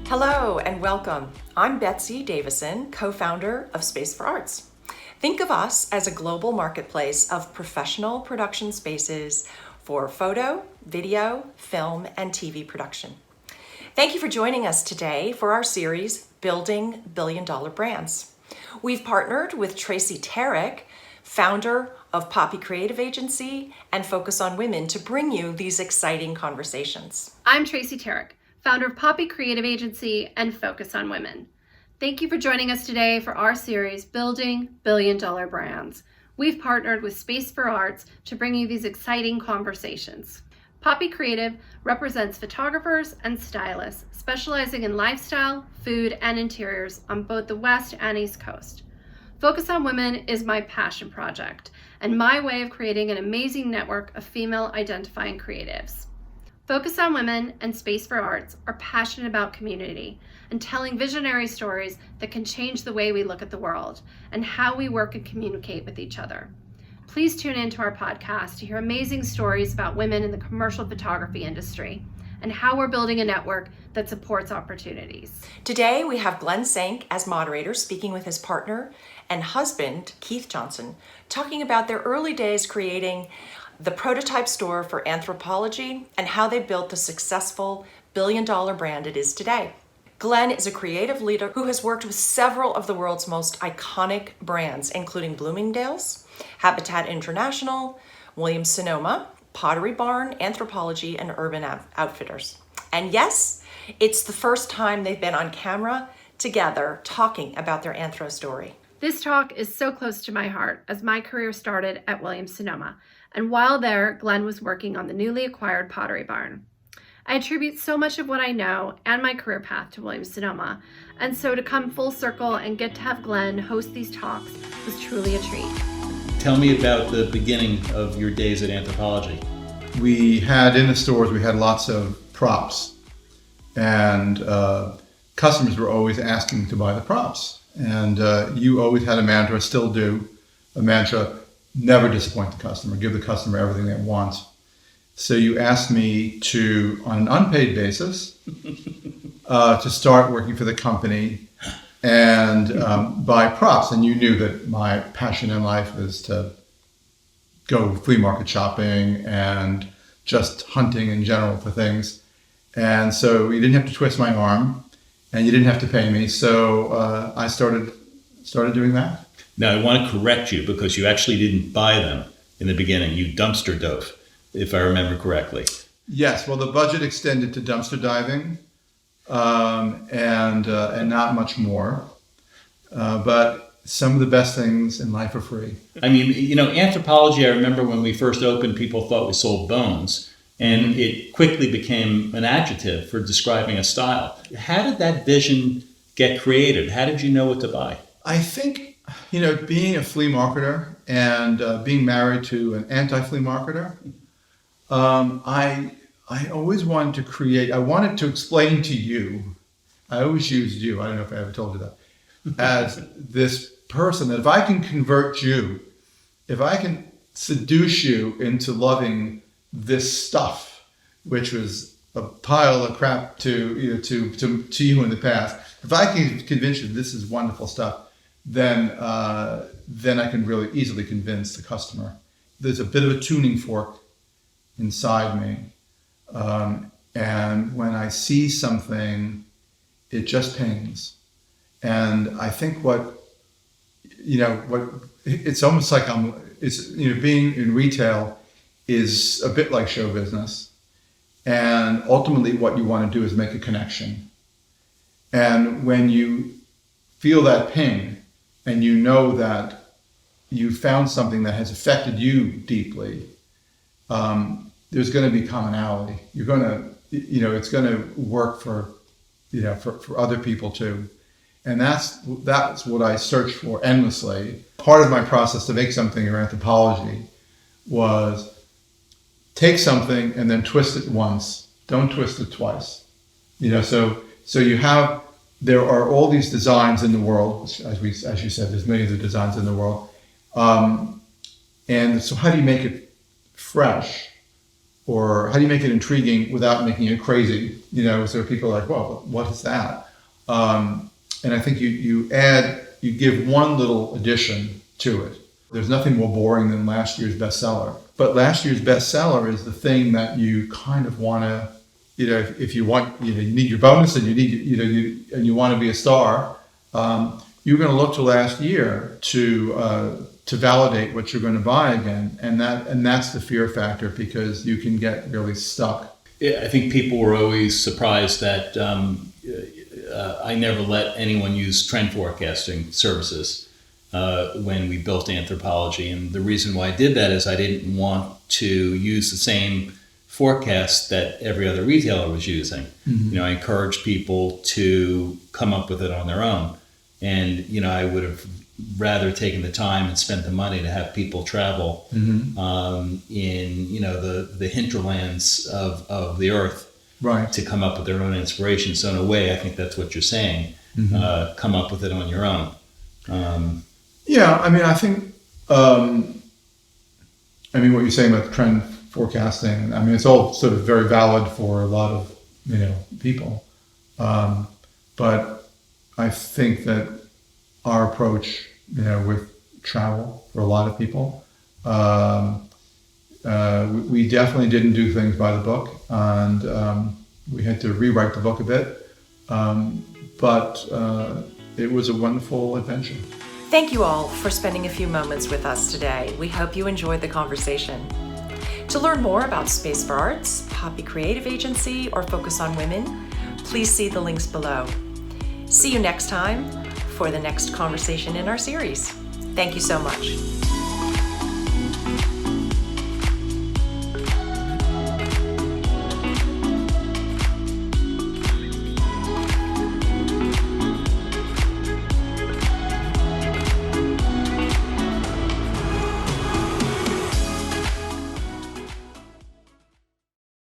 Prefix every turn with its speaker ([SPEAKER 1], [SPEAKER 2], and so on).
[SPEAKER 1] Hello and welcome. I'm Betsy Davison, co-founder of Space for Arts. Think of us as a global marketplace of professional production spaces for photo, video, film, and TV production. Thank you for joining us today for our series, Building Billion-Dollar Brands. We've partnered with Tracy Tarek, founder of Poppy Creative Agency and Focus on Women, to bring you these exciting conversations.
[SPEAKER 2] I'm Tracy Tarek, founder of Poppy Creative Agency and Focus on Women. Thank you for joining us today for our series, Building Billion-Dollar Brands. We've partnered with Space for Arts to bring you these exciting conversations. Poppy Creative represents photographers and stylists specializing in lifestyle, food, and interiors on both the West and East Coast. Focus on Women is my passion project and my way of creating an amazing network of female identifying creatives. Focus on Women and Space for Arts are passionate about community and telling visionary stories that can change the way we look at the world and how we work and communicate with each other. Please tune into our podcast to hear amazing stories about women in the commercial photography industry and how we're building a network that supports opportunities.
[SPEAKER 1] Today we have Glen Senk as moderator, speaking with his partner and husband, Keith Johnson, talking about their early days creating the prototype store for Anthropologie and how they built the successful billion-dollar brand it is today. Glen is a creative leader who has worked with several of the world's most iconic brands, including Bloomingdale's, Habitat International, Williams-Sonoma, Pottery Barn, Anthropologie, and Urban Outfitters. And yes, it's the first time they've been on camera together talking about their anthro story.
[SPEAKER 2] This talk is so close to my heart as my career started at Williams-Sonoma, and while there, Glen was working on the newly acquired Pottery Barn. I attribute so much of what I know and my career path to Williams-Sonoma, and so to come full circle and get to have Glen host these talks was truly a treat.
[SPEAKER 3] Tell me about the beginning of your days at Anthropologie.
[SPEAKER 4] We had in the stores, we had lots of props, and customers were always asking to buy the props. And you always had a mantra, still do, a mantra, never disappoint the customer, give the customer everything they want. So you asked me to, on an unpaid basis, to start working for the company and buy props. And you knew that my passion in life is to go flea market shopping and just hunting in general for things. And so you didn't have to twist my arm and you didn't have to pay me. So I started doing that.
[SPEAKER 3] Now, I want to correct you because you actually didn't buy them in the beginning. You dumpster dove, if I remember correctly.
[SPEAKER 4] Yes. Well, the budget extended to dumpster diving and not much more. But some of the best things in life are free.
[SPEAKER 3] I mean, Anthropologie, I remember when we first opened, people thought we sold bones. And it quickly became an adjective for describing a style. How did that vision get created? How did you know what to buy?
[SPEAKER 4] I think, being a flea marketer and being married to an anti-flea marketer, I always wanted to create, I wanted to explain to you, I always used you, I don't know if I ever told you that, as this person that if I can convert you, if I can seduce you into loving this stuff, which was a pile of crap to you in the past, if I can convince you this is wonderful stuff, then I can really easily convince the customer. There's a bit of a tuning fork inside me, and when I see something, it just pings. And I think what it's almost like being in retail is a bit like show business. And ultimately what you want to do is make a connection. And when you feel that ping and you know that you found something that has affected you deeply, there's going to be commonality. You're going to, it's going to work for other people too. And that's what I searched for endlessly. Part of my process to make something in Anthropologie was take something and then twist it once. Don't twist it twice. So there are all these designs in the world, as you said, there's millions of designs in the world. And so how do you make it fresh or how do you make it intriguing without making it crazy? You know, so people are like, well, what is that? And I think you give one little addition to it. There's nothing more boring than last year's bestseller. But last year's bestseller is the thing that you kind of want to, you know, if you want, you need your bonus and and you want to be a star, you're going to look to last year to validate what you're going to buy again, and that's the fear factor, because you can get really stuck.
[SPEAKER 3] Yeah, I think people were always surprised that I never let anyone use trend forecasting services when we built Anthropologie, and the reason why I did that is I didn't want to use the same forecast that every other retailer was using. You know, I encouraged people to come up with it on their own, and you know, I would have rather taken the time and spent the money to have people travel in, you know, the hinterlands of the earth,
[SPEAKER 4] right,
[SPEAKER 3] to come up with their own inspiration. So in a way, I think that's what you're saying. Come up with it on your own.
[SPEAKER 4] Yeah, I mean, I think, what you're saying about trend forecasting, I mean, it's all sort of very valid for a lot of, you know, people. But I think that our approach, you know, with travel for a lot of people, we definitely didn't do things by the book, and we had to rewrite the book a bit, but it was a wonderful adventure.
[SPEAKER 1] Thank you all for spending a few moments with us today. We hope you enjoyed the conversation. To learn more about Space for Arts, Poppy Creative Agency, or Focus on Women, please see the links below. See you next time for the next conversation in our series. Thank you so much.